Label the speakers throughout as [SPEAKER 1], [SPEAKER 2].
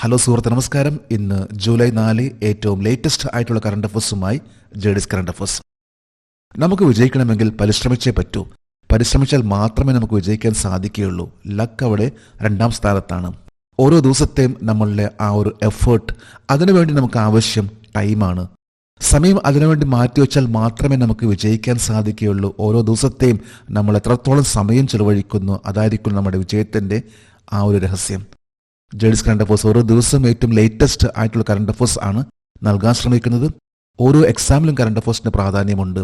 [SPEAKER 1] Hello സുഹൃത്ത്, നമസ്കാരം. ഇന്ന് ജൂലൈ 4, ഏറ്റവും ലേറ്റസ്റ്റ് ആയിട്ടുള്ള കറണ്ട് അഫേഴ്സുമായി ജേഡിസ് കറണ്ട് അഫേഴ്സ്. നമുക്ക് വിജയിക്കണമെങ്കിൽ പരിശ്രമിച്ചേ പറ്റൂ. പരിശ്രമിച്ചാൽ മാത്രമേ നമുക്ക് വിജയിക്കാൻ സാധിക്കുകയുള്ളൂ. ലക്ക് അവിടെ 2ാം സ്ഥാനത്താണ്. ഓരോ ദിവസത്തെയും നമ്മളുടെ ആ ഒരു എഫേർട്ട്, അതിനുവേണ്ടി നമുക്ക് ആവശ്യം ടൈമാണ്. സമയം അതിനുവേണ്ടി മാറ്റിവെച്ചാൽ മാത്രമേ നമുക്ക് വിജയിക്കാൻ സാധിക്കുകയുള്ളൂ. ഓരോ ദിവസത്തെയും നമ്മൾ എത്രത്തോളം സമയം ചെലവഴിക്കുന്നു, അതായിരിക്കും നമ്മുടെ വിജയത്തിൻ്റെ ആ ഒരു രഹസ്യം. ജേഡിസ് കറണ്ട് അഫേഴ്സ് ഓരോ ദിവസവും ഏറ്റവും ലേറ്റസ്റ്റ് ആയിട്ടുള്ള കറണ്ട് അഫേഴ്സ് ആണ് നൽകാൻ ശ്രമിക്കുന്നത്. ഓരോ എക്സാമിലും കറണ്ട് അഫേഴ്സിന് പ്രാധാന്യമുണ്ട്.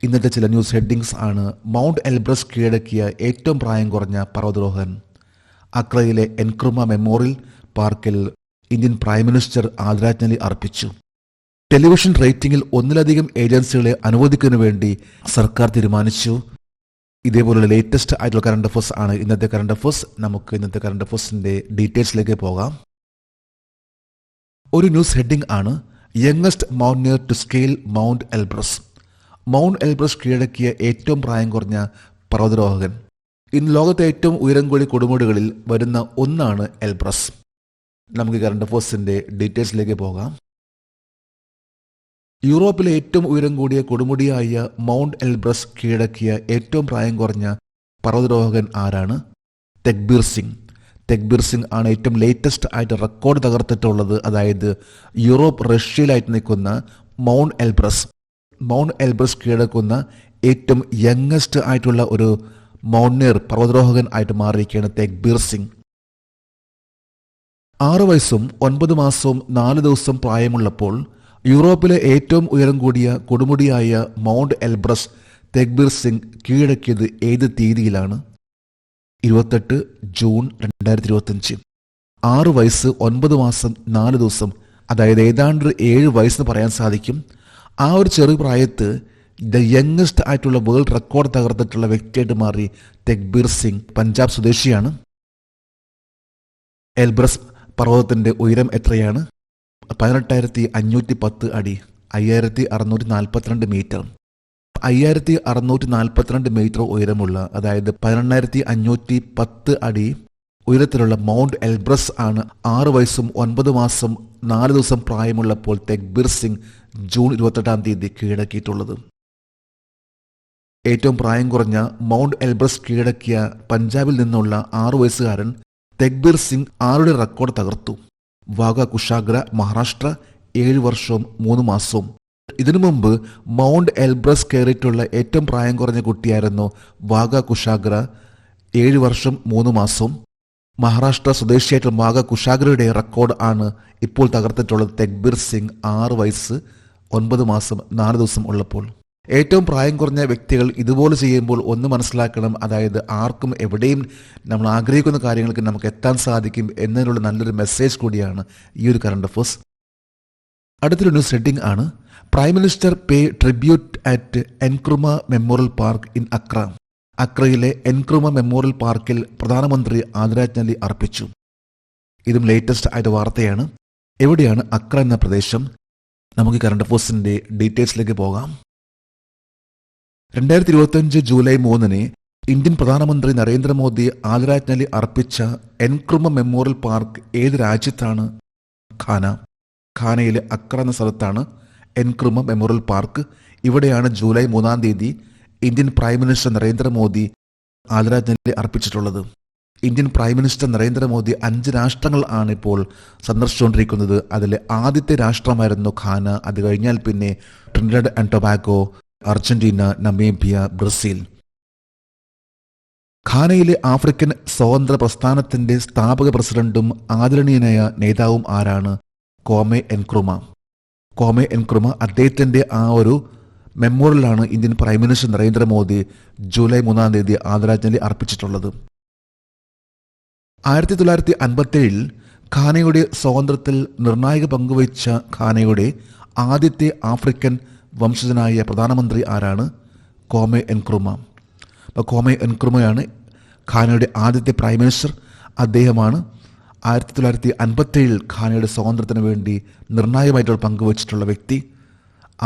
[SPEAKER 1] ഇന്നത്തെ ചില ന്യൂസ് ഹെഡിങ്സ് ആണ്. മൗണ്ട് എൽബ്രസ് കീഴടക്കിയ ഏറ്റവും പ്രായം കുറഞ്ഞ പർവ്വതാരോഹകൻ. അക്രയിലെ എൻക്രുമ മെമ്മോറിയൽ പാർക്കിൽ ഇന്ത്യൻ പ്രൈം മിനിസ്റ്റർ ആദരാഞ്ജലി അർപ്പിച്ചു. ടെലിവിഷൻ റേറ്റിംഗിൽ ഒന്നിലധികം ഏജൻസികളെ അനുവദിക്കുന്നതിനു വേണ്ടി സർക്കാർ തീരുമാനിച്ചു. ഇതേപോലുള്ള ലേറ്റസ്റ്റ് ആയിട്ടുള്ള കറണ്ട് അഫേഴ്സ് ആണ് ഇന്നത്തെ കറണ്ട് അഫേഴ്സ്. നമുക്ക് ഇന്നത്തെ കറണ്ട് അഫേഴ്സിന്റെ ഡീറ്റെയിൽസിലേക്ക് പോകാം. ഒരു ന്യൂസ് ഹെഡിംഗ് ആണ് youngest mountaineer to scale Mount Elbrus. Mount Elbrus കീഴടക്കിയ ഏറ്റവും പ്രായം കുറഞ്ഞ പർവ്വതാരോഹകൻ. ഇന്ന് ലോകത്തെ ഏറ്റവും ഉയരം കൂടിയ കൊടുമുടികളിൽ വരുന്ന ഒന്നാണ് എൽബ്രസ്. നമുക്ക് കറണ്ട് അഫേഴ്സിന്റെ ഡീറ്റെയിൽസിലേക്ക് പോകാം. യൂറോപ്പിലെ ഏറ്റവും ഉയരം കൂടിയ കൊടുമുടിയായ മൗണ്ട് എൽബ്രസ് കീഴടക്കിയ ഏറ്റവും പ്രായം കുറഞ്ഞ പർവ്വതാരോഹകൻ ആരാണ്? തെക്ബീർ സിംഗ്. തെക്ബീർ സിംഗ് ആണ് ഏറ്റവും ലേറ്റസ്റ്റ് ആയിട്ട് റെക്കോർഡ് തകർത്തിട്ടുള്ളത്. അതായത് യൂറോപ്പ്, റഷ്യയിലായിട്ട് നിൽക്കുന്ന മൗണ്ട് എൽബ്രസ് കീഴടക്കുന്ന ഏറ്റവും യങ്ങസ്റ്റ് ആയിട്ടുള്ള ഒരു മൗണ്ടനിയർ പർവ്വതാരോഹകൻ ആയിട്ട് മാറിയിരിക്കുകയാണ് തെക്ബീർ സിംഗ്. 6 വയസ്സും 9 മാസവും 4 ദിവസം പ്രായമുള്ളപ്പോൾ യൂറോപ്പിലെ ഏറ്റവും ഉയരം കൂടിയ കൊടുമുടിയായ മൗണ്ട് എൽബ്രസ് തെക്ബീർ സിംഗ് കീഴടക്കിയത് ഏത് തീയതിയിലാണ്? 28 ജൂൺ 2025. 6 വയസ്സ് 9 മാസം 4 ദിവസം, അതായത് ഏതാണ്ട് 7 വയസ്സെന്ന് പറയാൻ സാധിക്കും. ആ ഒരു ചെറു പ്രായത്ത് ദ യങ്ങസ്റ്റ് ആയിട്ടുള്ള വേൾഡ് റെക്കോർഡ് തകർത്തിട്ടുള്ള വ്യക്തിയായിട്ട് മാറി തെക്ബീർ സിംഗ്. പഞ്ചാബ് സ്വദേശിയാണ്. എൽബ്രസ് പർവ്വതത്തിന്റെ ഉയരം എത്രയാണ്? 18,510 അടി, 5,642 മീറ്റർ. 5,642 മീറ്റർ ഉയരമുള്ള, അതായത് 18,510 അടി ഉയരത്തിലുള്ള മൗണ്ട് എൽബ്രസ് ആണ് 6 വയസ്സും 9 മാസം 4 ദിവസം പ്രായമുള്ളപ്പോൾ തെക്ബീർ സിംഗ് ജൂൺ 28-ാം തീയതി കീഴടക്കിയിട്ടുള്ളത്. ഏറ്റവും പ്രായം കുറഞ്ഞ മൗണ്ട് എൽബ്രസ് കീഴടക്കിയ പഞ്ചാബിൽ നിന്നുള്ള 6 വയസ്സുകാരൻ തെക്ബീർ സിംഗ് ആരുടെ റെക്കോർഡ് തകർത്തു? വാഗ കുഷാഗ്ര, മഹാരാഷ്ട്ര, 7 വർഷവും 3 മാസവും. ഇതിനു മുമ്പ് മൗണ്ട് എൽബ്രസ് കയറിയിട്ടുള്ള ഏറ്റവും പ്രായം കുറഞ്ഞ കുട്ടിയായിരുന്നു വാഗ കുഷാഗ്ര, 7 വർഷം 3 മാസവും. മഹാരാഷ്ട്ര സ്വദേശിയായിട്ടുള്ള വാഗ കുഷാഗ്രയുടെ റെക്കോർഡ് ആണ് ഇപ്പോൾ തകർത്തിട്ടുള്ളത് തെക്ബീർ സിംഗ് 6 വയസ്സ് 9 മാസം 4 ദിവസം ഉള്ളപ്പോൾ. ഏറ്റവും പ്രായം കുറഞ്ഞ വ്യക്തികൾ ഇതുപോലെ ചെയ്യുമ്പോൾ ഒന്ന് മനസ്സിലാക്കണം, അതായത് ആർക്കും എവിടെയും നമ്മൾ ആഗ്രഹിക്കുന്ന കാര്യങ്ങൾക്ക് നമുക്ക് എത്താൻ സാധിക്കും എന്നതിനുള്ള നല്ലൊരു മെസ്സേജ് കൂടിയാണ് ഈ ഒരു കറണ്ട് അഫേഴ്സ്. അടുത്തൊരു ന്യൂസ് ഹെഡിംഗ് ആണ് prime minister pay tribute at Nkrumah memorial park in Accra. അക്രയിലെ എൻക്രുമ മെമ്മോറിയൽ പാർക്കിൽ പ്രധാനമന്ത്രി ആദരാഞ്ജലി അർപ്പിച്ചു. ഇതും ലേറ്റസ്റ്റ് ആയിട്ട് വാർത്തയാണ്. എവിടെയാണ് അക്ര എന്ന പ്രദേശം? നമുക്ക് കറണ്ട് അഫേഴ്സിന്റെ ഡീറ്റെയിൽസിലേക്ക് പോകാം. 2025 ജൂലൈ 3 ഇന്ത്യൻ പ്രധാനമന്ത്രി നരേന്ദ്രമോദി ആദരാഞ്ജലി അർപ്പിച്ച എൻക്രുമ മെമ്മോറിയൽ പാർക്ക് ഏത് രാജ്യത്താണ്? ഖാനയിലെ അക്ര എന്ന സ്ഥലത്താണ് എൻക്രുമ മെമ്മോറിയൽ പാർക്ക്. ഇവിടെയാണ് ജൂലൈ 3-ാം തീയതി ഇന്ത്യൻ പ്രൈം മിനിസ്റ്റർ നരേന്ദ്രമോദി ആദരാഞ്ജലി അർപ്പിച്ചിട്ടുള്ളത്. ഇന്ത്യൻ പ്രൈം മിനിസ്റ്റർ നരേന്ദ്രമോദി 5 രാഷ്ട്രങ്ങൾ ആണ് ഇപ്പോൾ സന്ദർശിച്ചുകൊണ്ടിരിക്കുന്നത്. അതിലെ ആദ്യത്തെ രാഷ്ട്രമായിരുന്നു ഖാന. അത് കഴിഞ്ഞാൽ പിന്നെ Trinidad and Tobago, Argentina, Namibia, Brazil. ഖാനയിലെ ആഫ്രിക്കൻ സ്വാതന്ത്ര്യ പ്രസ്ഥാനത്തിന്റെ സ്ഥാപക പ്രസിഡന്റും ആദരണീയനായ നേതാവും ആരാണ്? കോമെ എൻക്രുമ. അദ്ദേഹത്തിന്റെ ആ ഒരു മെമ്മോറിയലാണ് Indian prime minister Narendra Modi July 3-ാം തീയതി ആദരാഞ്ജലി അർപ്പിച്ചിട്ടുള്ളത്. 1957 ഖാനയുടെ സ്വാതന്ത്ര്യത്തിൽ നിർണായക പങ്കുവഹിച്ച ഖാനയുടെ ആദ്യത്തെ ആഫ്രിക്കൻ വംശജനായ പ്രധാനമന്ത്രി ആരാണ്? കോമെ എൻക്രുമ. അപ്പോൾ കോമെ എൻക്രുമയാണ് ഖാനയുടെ ആദ്യത്തെ പ്രൈം മിനിസ്റ്റർ. അദ്ദേഹമാണ് 1957 ഖാനയുടെ സ്വാതന്ത്ര്യത്തിന് വേണ്ടി നിർണായകമായിട്ടുള്ള പങ്കുവച്ചിട്ടുള്ള വ്യക്തി.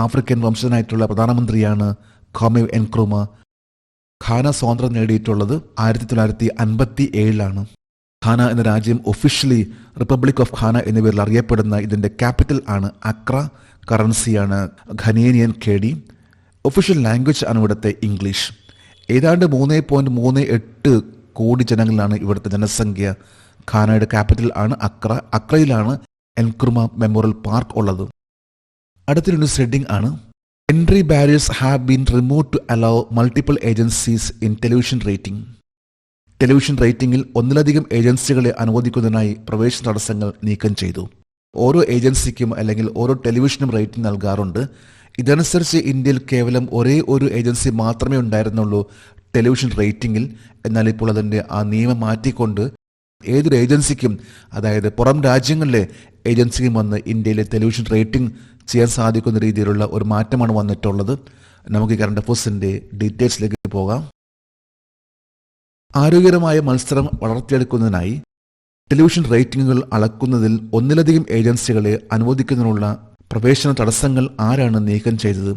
[SPEAKER 1] ആഫ്രിക്കൻ വംശജനായിട്ടുള്ള പ്രധാനമന്ത്രിയാണ് കോമെ എൻക്രുമ. ഖാന സ്വാതന്ത്ര്യം നേടിയിട്ടുള്ളത് 1957-ലാണ്. ഘാന എന്ന രാജ്യം ഒഫീഷ്യലി റിപ്പബ്ലിക് ഓഫ് ഘാന എന്ന പേരിൽ അറിയപ്പെടുന്ന ഇതിൻ്റെ ക്യാപിറ്റൽ ആണ് അക്ര. കറൻസിയാണ് ഘനേനിയൻ KD. ഒഫീഷ്യൽ ലാംഗ്വേജ് ആണ് ഇവിടുത്തെ ഇംഗ്ലീഷ്. ഏതാണ്ട് 3.38 കോടി ജനങ്ങളാണ് ഇവിടുത്തെ ജനസംഖ്യ. ഘാനയുടെ ക്യാപിറ്റൽ ആണ് അക്ര. അക്രയിലാണ് എൻക്രുമ മെമ്മോറിയൽ പാർക്ക് ഉള്ളത്. അടുത്തൊരു ന്യൂസ് ഹെഡിംഗ് ആണ് entry barriers have been remove to allow multiple agencies in television rating. Television റേറ്റിംഗിൽ ഒന്നിലധികം ഏജൻസികളെ അനുവദിക്കുന്നതിനായി പ്രവേശന തടസ്സങ്ങൾ നീക്കം ചെയ്തു. ഓരോ ഏജൻസിക്കും അല്ലെങ്കിൽ ഓരോ ടെലിവിഷനും റേറ്റിംഗ് നൽകാറുണ്ട്. ഇതനുസരിച്ച് ഇന്ത്യയിൽ കേവലം ഒരേ ഒരു ഏജൻസി മാത്രമേ ഉണ്ടായിരുന്നുള്ളൂ ടെലിവിഷൻ റേറ്റിംഗിൽ. എന്നാൽ ഇപ്പോൾ അതിൻ്റെ ആ നിയമം മാറ്റിക്കൊണ്ട് ഏതൊരു ഏജൻസിക്കും, അതായത് പുറം രാജ്യങ്ങളിലെ ഏജൻസിക്കും വന്ന് ഇന്ത്യയിലെ ടെലിവിഷൻ റേറ്റിംഗ് ചെയ്യാൻ സാധിക്കുന്ന രീതിയിലുള്ള ഒരു മാറ്റമാണ് വന്നിട്ടുള്ളത്. നമുക്ക് കറണ്ട് അഫയേഴ്സിൻ്റെ ഡീറ്റെയിൽസിലേക്ക് പോകാം. ആരോഗ്യകരമായ മത്സരം വളർത്തിയെടുക്കുന്നതിനായി ടെലിവിഷൻ റേറ്റിംഗുകൾ അളക്കുന്നതിൽ ഒന്നിലധികം ഏജൻസികളെ അനുവദിക്കുന്നതിനുള്ള പ്രവേശന തടസ്സങ്ങൾ ആരാണ് നീക്കം ചെയ്തത്?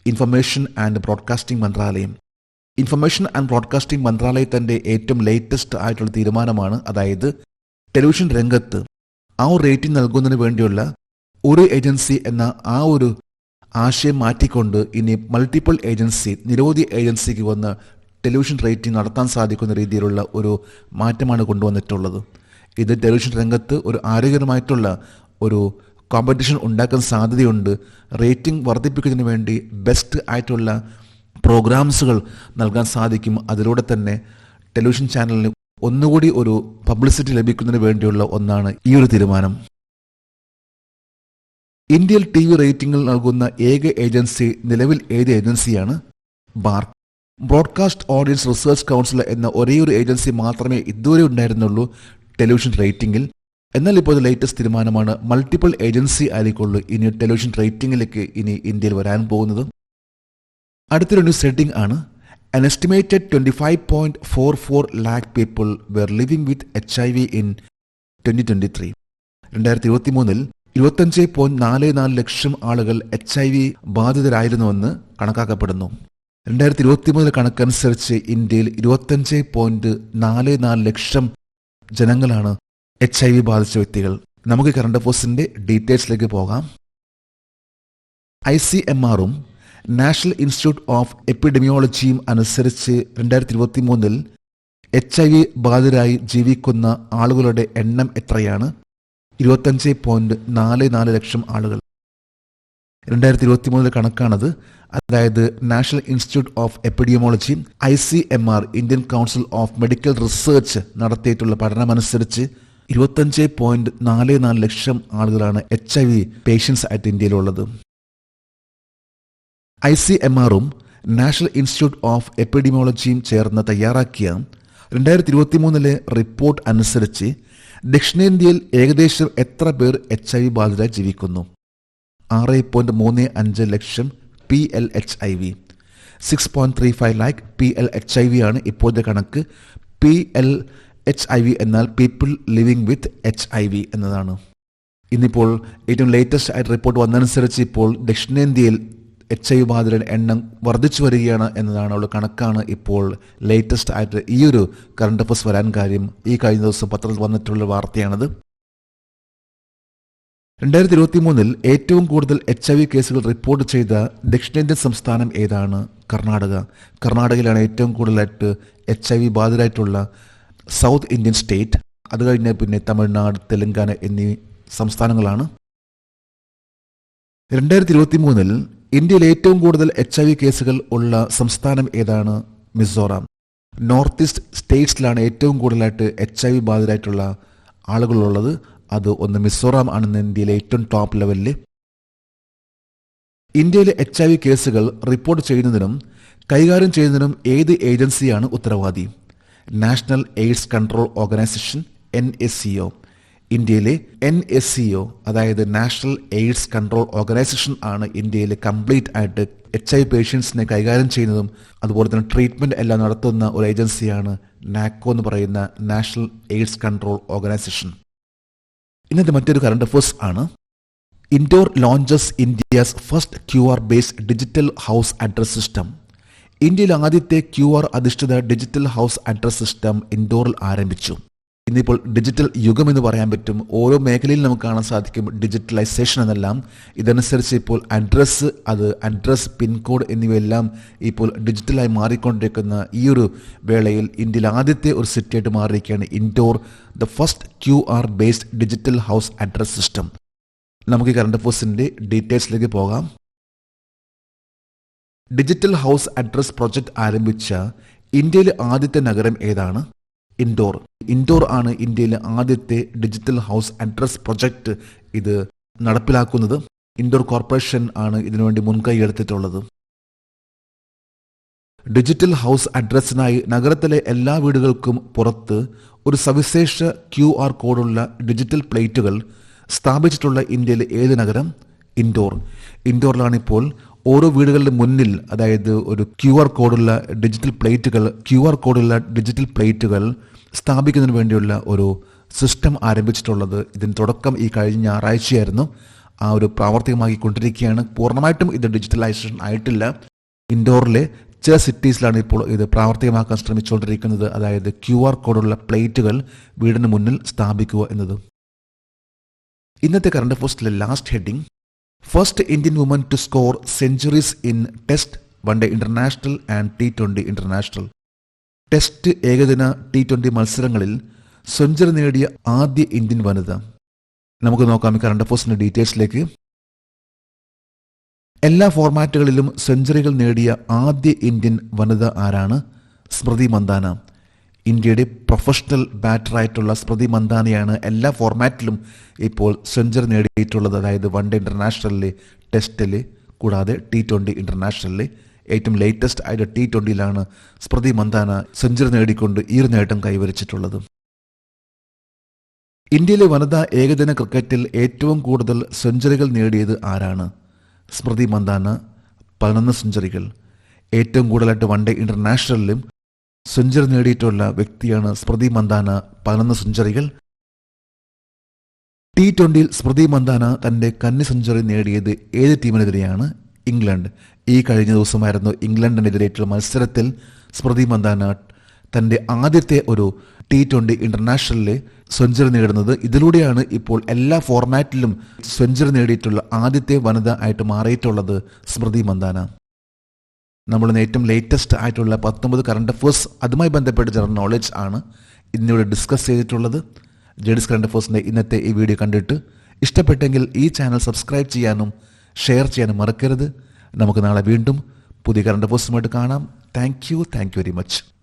[SPEAKER 1] ഇൻഫർമേഷൻ ആൻഡ് ബ്രോഡ്കാസ്റ്റിംഗ് മന്ത്രാലയം. ഇൻഫർമേഷൻ ആൻഡ് ബ്രോഡ്കാസ്റ്റിംഗ് മന്ത്രാലയത്തിൻ്റെ ഏറ്റവും ലേറ്റസ്റ്റ് ആയിട്ടുള്ള തീരുമാനമാണ്. അതായത് ടെലിവിഷൻ രംഗത്ത് ആ ഒരു റേറ്റിംഗ് നൽകുന്നതിന് വേണ്ടിയുള്ള ഒരു ഏജൻസി എന്ന ആ ഒരു ആശയം മാറ്റിക്കൊണ്ട് ഇനി മൾട്ടിപ്പിൾ ഏജൻസി, നിരവധി ഏജൻസിക്ക് വന്ന് ടെലിവിഷൻ റേറ്റിംഗ് നടത്താൻ സാധിക്കുന്ന രീതിയിലുള്ള ഒരു മാറ്റമാണ് കൊണ്ടുവന്നിട്ടുള്ളത്. ഇത് ടെലിവിഷൻ രംഗത്ത് ഒരു ആരോഗ്യകരമായിട്ടുള്ള ഒരു കോമ്പറ്റീഷൻ ഉണ്ടാക്കാൻ സാധ്യതയുണ്ട്. റേറ്റിംഗ് വർദ്ധിപ്പിക്കുന്നതിന് വേണ്ടി ബെസ്റ്റ് ആയിട്ടുള്ള പ്രോഗ്രാംസുകൾ നൽകാൻ സാധിക്കും. അതിലൂടെ തന്നെ ടെലിവിഷൻ ചാനലിന് ഒന്നുകൂടി ഒരു പബ്ലിസിറ്റി ലഭിക്കുന്നതിന് വേണ്ടിയുള്ള ഒന്നാണ് ഈ ഒരു തീരുമാനം. ഇന്ത്യയിൽ TV റേറ്റിംഗിൽ നൽകുന്ന ഏക ഏജൻസി നിലവിൽ ഏത് ഏജൻസിയാണ്? BARC. Broadcast audience research council എന്ന ഒരേയൊരു ഏജൻസി മാത്രമേ ഇതുവരെ ഉണ്ടായിരുന്നുള്ളൂ ടെലിവിഷൻ റേറ്റിംഗിൽ. എന്നാൽ ഇപ്പോൾ ലേറ്റസ്റ്റ് തീരുമാനമാണ് മൾട്ടിപ്പിൾ ഏജൻസി ആയിരിക്കുള്ളൂ ഇനി ടെലിവിഷൻ റേറ്റിംഗിലേക്ക് ഇനി ഇന്ത്യയിൽ വരാൻ പോകുന്നത്. അടുത്തൊരു ന്യൂസ് ഹെഡിംഗ് ആണ് An estimated 25.44 lakh people were living with HIV in 2023. 2023 25.44 ലക്ഷം ആളുകൾ HIV ബാധിതരായിരുന്നുവെന്ന് കണക്കാക്കപ്പെടുന്നു. 2023 കണക്കനുസരിച്ച് ഇന്ത്യയിൽ 25.44 ലക്ഷം ജനങ്ങളാണ് HIV ബാധിച്ച വ്യക്തികൾ. നമുക്ക് കറണ്ട് അഫയേഴ്സിന്റെ ഡീറ്റെയിൽസിലേക്ക് പോകാം. ICMR-ഉം നാഷണൽ ഇൻസ്റ്റിറ്റ്യൂട്ട് ഓഫ് എപ്പിഡെമിയോളജിയും അനുസരിച്ച് 2023 HIV ബാധിതരായി ജീവിക്കുന്ന ആളുകളുടെ എണ്ണം എത്രയാണ്? 25.44 ലക്ഷം ആളുകൾ. 2023 കണക്കാണത്. അതായത് national institute of epidemiology ICMR Indian council of medical research നടത്തിയിട്ടുള്ള പഠനമനുസരിച്ച് 25.44 ലക്ഷം ആളുകളാണ് HIV പേഷ്യൻസ് ആയിട്ട് ഇന്ത്യയിലുള്ളത്. ICMR-ഉം നാഷണൽ ഇൻസ്റ്റിറ്റ്യൂട്ട് ഓഫ് എപ്പിഡെമിയോളജിയും ചേർന്ന് തയ്യാറാക്കിയ 2023 റിപ്പോർട്ട് അനുസരിച്ച് ദക്ഷിണേന്ത്യയിൽ ഏകദേശം എത്ര പേർ HIV ബാധിതരായി ജീവിക്കുന്നു? 6.35 ലക്ഷം PLHIV. 6.35 lakh PLHIV ആണ് ഇപ്പോഴത്തെ കണക്ക്. PLHIV എന്നാൽ പീപ്പിൾ ലിവിംഗ് വിത്ത് HIV എന്നതാണ്. ഇന്നിപ്പോൾ ഏറ്റവും ലേറ്റസ്റ്റ് ആയിട്ട് റിപ്പോർട്ട് വന്നതനുസരിച്ച് ഇപ്പോൾ ദക്ഷിണേന്ത്യയിൽ HIV ബാധിതരുടെ എണ്ണം വർദ്ധിച്ചു വരികയാണ് എന്നതാണ് ഉള്ള കണക്കാണ് ഇപ്പോൾ ലേറ്റസ്റ്റ് ആയിട്ട് ഈ ഒരു കറണ്ട് അഫയേഴ്സ് വരാൻ കാര്യം. ഈ കഴിഞ്ഞ ദിവസം പത്രത്തിൽ വന്നിട്ടുള്ള വാർത്തയാണത്. 2023 ഏറ്റവും കൂടുതൽ HIV കേസുകൾ റിപ്പോർട്ട് ചെയ്ത ദക്ഷിണേന്ത്യൻ സംസ്ഥാനം ഏതാണ്? കർണാടക. കർണാടകയിലാണ് ഏറ്റവും കൂടുതലായിട്ട് HIV ബാധിതരായിട്ടുള്ള സൗത്ത് ഇന്ത്യൻ സ്റ്റേറ്റ്. അത് കഴിഞ്ഞ് പിന്നെ തമിഴ്നാട്, തെലങ്കാന എന്നീ സംസ്ഥാനങ്ങളാണ്. 2023 ഇന്ത്യയിൽ ഏറ്റവും കൂടുതൽ HIV കേസുകൾ ഉള്ള സംസ്ഥാനം ഏതാണ്? മിസോറാം. നോർത്ത് ഈസ്റ്റ് സ്റ്റേറ്റ്സിലാണ് ഏറ്റവും കൂടുതലായിട്ട് HIV ബാധിതരായിട്ടുള്ള ആളുകളുള്ളത്. അത് ഒന്ന് മിസോറാം ആണെന്ന് ഇന്ത്യയിലെ ഏറ്റവും ടോപ്പ് ലെവലിൽ. ഇന്ത്യയിലെ HIV കേസുകൾ റിപ്പോർട്ട് ചെയ്യുന്നതിനും കൈകാര്യം ചെയ്യുന്നതിനും ഏത് ഏജൻസിയാണ് ഉത്തരവാദി? National AIDS control organisation NSCO. ഇന്ത്യയിലെ NSCO അതായത് നാഷണൽ എയ്ഡ്സ് കൺട്രോൾ ഓർഗനൈസേഷൻ ആണ് ഇന്ത്യയിലെ കംപ്ലീറ്റ് ആയിട്ട് HIV പേഷ്യൻസിനെ കൈകാര്യം ചെയ്യുന്നതും അതുപോലെ തന്നെ ട്രീറ്റ്മെൻറ്റ് എല്ലാം നടത്തുന്ന ഒരു ഏജൻസിയാണ് NACO എന്ന് പറയുന്ന നാഷണൽ എയ്ഡ്സ് കൺട്രോൾ ഓർഗനൈസേഷൻ. ഇന്നത്തെ മറ്റൊരു കറണ്ട് അഫയേഴ്സ് ആണ് Indore launches India's first QR based digital house address system. ഇന്ത്യയിൽ ആദ്യത്തെ QR അധിഷ്ഠിത ഡിജിറ്റൽ ഹൗസ് അഡ്രസ് സിസ്റ്റം ഇൻഡോറിൽ ആരംഭിച്ചു. ഇന്നിപ്പോൾ ഡിജിറ്റൽ യുഗം എന്ന് പറയാൻ പറ്റും. ഓരോ മേഖലയിൽ നമുക്ക് കാണാൻ സാധിക്കും ഡിജിറ്റലൈസേഷൻ എന്നെല്ലാം. ഇതനുസരിച്ച് ഇപ്പോൾ അഡ്രസ് പിൻകോഡ് എന്നിവയെല്ലാം ഇപ്പോൾ ഡിജിറ്റലായി മാറിക്കൊണ്ടിരിക്കുന്ന ഈ ഒരു വേളയിൽ ഇന്ത്യയിൽ ആദ്യത്തെ ഒരു സിറ്റിയായിട്ട് മാറിയിരിക്കുകയാണ് Indore, the first QR based digital house address system. നമുക്ക് ഈ കറണ്ട് അഫയേഴ്സിന്റെ ഡീറ്റെയിൽസിലേക്ക് പോകാം. ഡിജിറ്റൽ ഹൗസ് അഡ്രസ് പ്രൊജക്ട് ആരംഭിച്ച ഇന്ത്യയിലെ ആദ്യത്തെ നഗരം ഏതാണ്? ഇൻഡോർ ആണ് ഇന്ത്യയിലെ ആദ്യത്തെ ഡിജിറ്റൽ ഹൗസ് അഡ്രസ് പ്രൊജക്ട് ഇത് നടപ്പിലാക്കുന്നത്. ഇൻഡോർ കോർപ്പറേഷൻ ആണ് ഇതിനുവേണ്ടി മുൻകൈ എടുത്തിട്ടുള്ളത്. ഡിജിറ്റൽ ഹൗസ് അഡ്രസ്സിനായി നഗരത്തിലെ എല്ലാ വീടുകൾക്കും പുറത്ത് ഒരു സവിശേഷ QR കോഡുള്ള ഡിജിറ്റൽ പ്ലേറ്റുകൾ സ്ഥാപിച്ചിട്ടുള്ള ഇന്ത്യയിലെ ഏത് നഗരം? ഇൻഡോറിലാണിപ്പോൾ ഓരോ വീടുകളുടെ മുന്നിൽ, അതായത് ഒരു QR കോഡുള്ള ഡിജിറ്റൽ പ്ലേറ്റുകൾ സ്ഥാപിക്കുന്നതിന് വേണ്ടിയുള്ള ഒരു സിസ്റ്റം ആരംഭിച്ചിട്ടുള്ളത്. ഇതിന് തുടക്കം ഈ കഴിഞ്ഞ ഞായറാഴ്ചയായിരുന്നു. ആ ഒരു പ്രാവർത്തികമാക്കിക്കൊണ്ടിരിക്കുകയാണ്. പൂർണ്ണമായിട്ടും ഇത് ഡിജിറ്റലൈസേഷൻ ആയിട്ടില്ല. ഇൻഡോറിലെ ചില സിറ്റീസിലാണ് ഇപ്പോൾ ഇത് പ്രാവർത്തികമാക്കാൻ ശ്രമിച്ചുകൊണ്ടിരിക്കുന്നത്. അതായത് QR കോഡുള്ള പ്ലേറ്റുകൾ വീടിന് മുന്നിൽ സ്ഥാപിക്കുക എന്നത്. ഇന്നത്തെ കറണ്ട് അഫയേഴ്സിലെ last heading, first Indian woman to score centuries in test, one day international and T20 international. Test, ഏകദിന, T20 മത്സരങ്ങളിൽ സെഞ്ചുറി നേടിയ ആദ്യ ഇന്ത്യൻ വനിത. നമുക്ക് നോക്കാം ഈ കറണ്ട് അഫയേഴ്സിന്റെ ഡീറ്റെയിൽസിലേക്ക്. എല്ലാ ഫോർമാറ്റുകളിലും സെഞ്ചുറികൾ നേടിയ ആദ്യ ഇന്ത്യൻ വനിത ആരാണ്? സ്മൃതി മന്ദാന. ഇന്ത്യയുടെ പ്രൊഫഷണൽ ബാറ്ററായിട്ടുള്ള സ്മൃതി മന്ദാനയാണ് എല്ലാ ഫോർമാറ്റിലും ഇപ്പോൾ സെഞ്ചുറി നേടിയിട്ടുള്ളത്. അതായത് വൺഡേ ഇന്റർനാഷണലിലെ, ടെസ്റ്റിലെ, കൂടാതെ T20 ഇന്റർനാഷണലിലെ. ഏറ്റവും ലേറ്റസ്റ്റ് ആയിട്ട് T20യിലാണ് സ്മൃതി മന്ദാന സെഞ്ചുറി നേടിക്കൊണ്ട് ഈ ഒരു നേട്ടം കൈവരിച്ചിട്ടുള്ളത്. ഇന്ത്യയിലെ വനിതാ ഏകദിന ക്രിക്കറ്റിൽ ഏറ്റവും കൂടുതൽ സെഞ്ചുറികൾ നേടിയത് ആരാണ്? സ്മൃതി മന്ദാന, 11 സെഞ്ചുറികൾ. ഏറ്റവും കൂടുതലായിട്ട് വൺഡേ ഇന്റർനാഷണലിലും സെഞ്ചുറി നേടിയിട്ടുള്ള വ്യക്തിയാണ് സ്മൃതി മന്ദാന, 11 സെഞ്ചുറികൾ. T20യിൽ സ്മൃതി മന്ദാന തന്റെ കന്നി സെഞ്ചുറി നേടിയത് ഏത് ടീമിനെതിരെയാണ്? ഇംഗ്ലണ്ട്. ഈ കഴിഞ്ഞ ദിവസമായിരുന്നു ഇംഗ്ലണ്ടിനെതിരെയുള്ള മത്സരത്തിൽ സ്മൃതി മന്ദാന തന്റെ ആദ്യത്തെ ഒരു T20 ഇന്റർനാഷണലിലെ സെഞ്ചുറി നേടുന്നത്. ഇതിലൂടെയാണ് ഇപ്പോൾ എല്ലാ ഫോർമാറ്റിലും സെഞ്ചുറി നേടിയിട്ടുള്ള ആദ്യത്തെ വനിത ആയിട്ട് മാറിയിട്ടുള്ളത് സ്മൃതി മന്ദാന. നമ്മളിന്ന് ഏറ്റവും ലേറ്റസ്റ്റ് ആയിട്ടുള്ള 19 കറണ്ട് അഫയേഴ്സ്, അതുമായി ബന്ധപ്പെട്ട ജനറൽ നോളജ് ആണ് ഇന്നിവിടെ ഡിസ്കസ് ചെയ്തിട്ടുള്ളത്. ജെഡിസ് കറണ്ട് അഫയേഴ്സിന്റെ ഇന്നത്തെ ഈ വീഡിയോ കണ്ടിട്ട് ഇഷ്ടപ്പെട്ടെങ്കിൽ ഈ ചാനൽ സബ്സ്ക്രൈബ് ചെയ്യാനും ഷെയർ ചെയ്യാനും മറക്കരുത്. നമുക്ക് നാളെ വീണ്ടും പുതിയ കറണ്ട് അഫയേഴ്സുമായിട്ട് കാണാം. Thank you very much.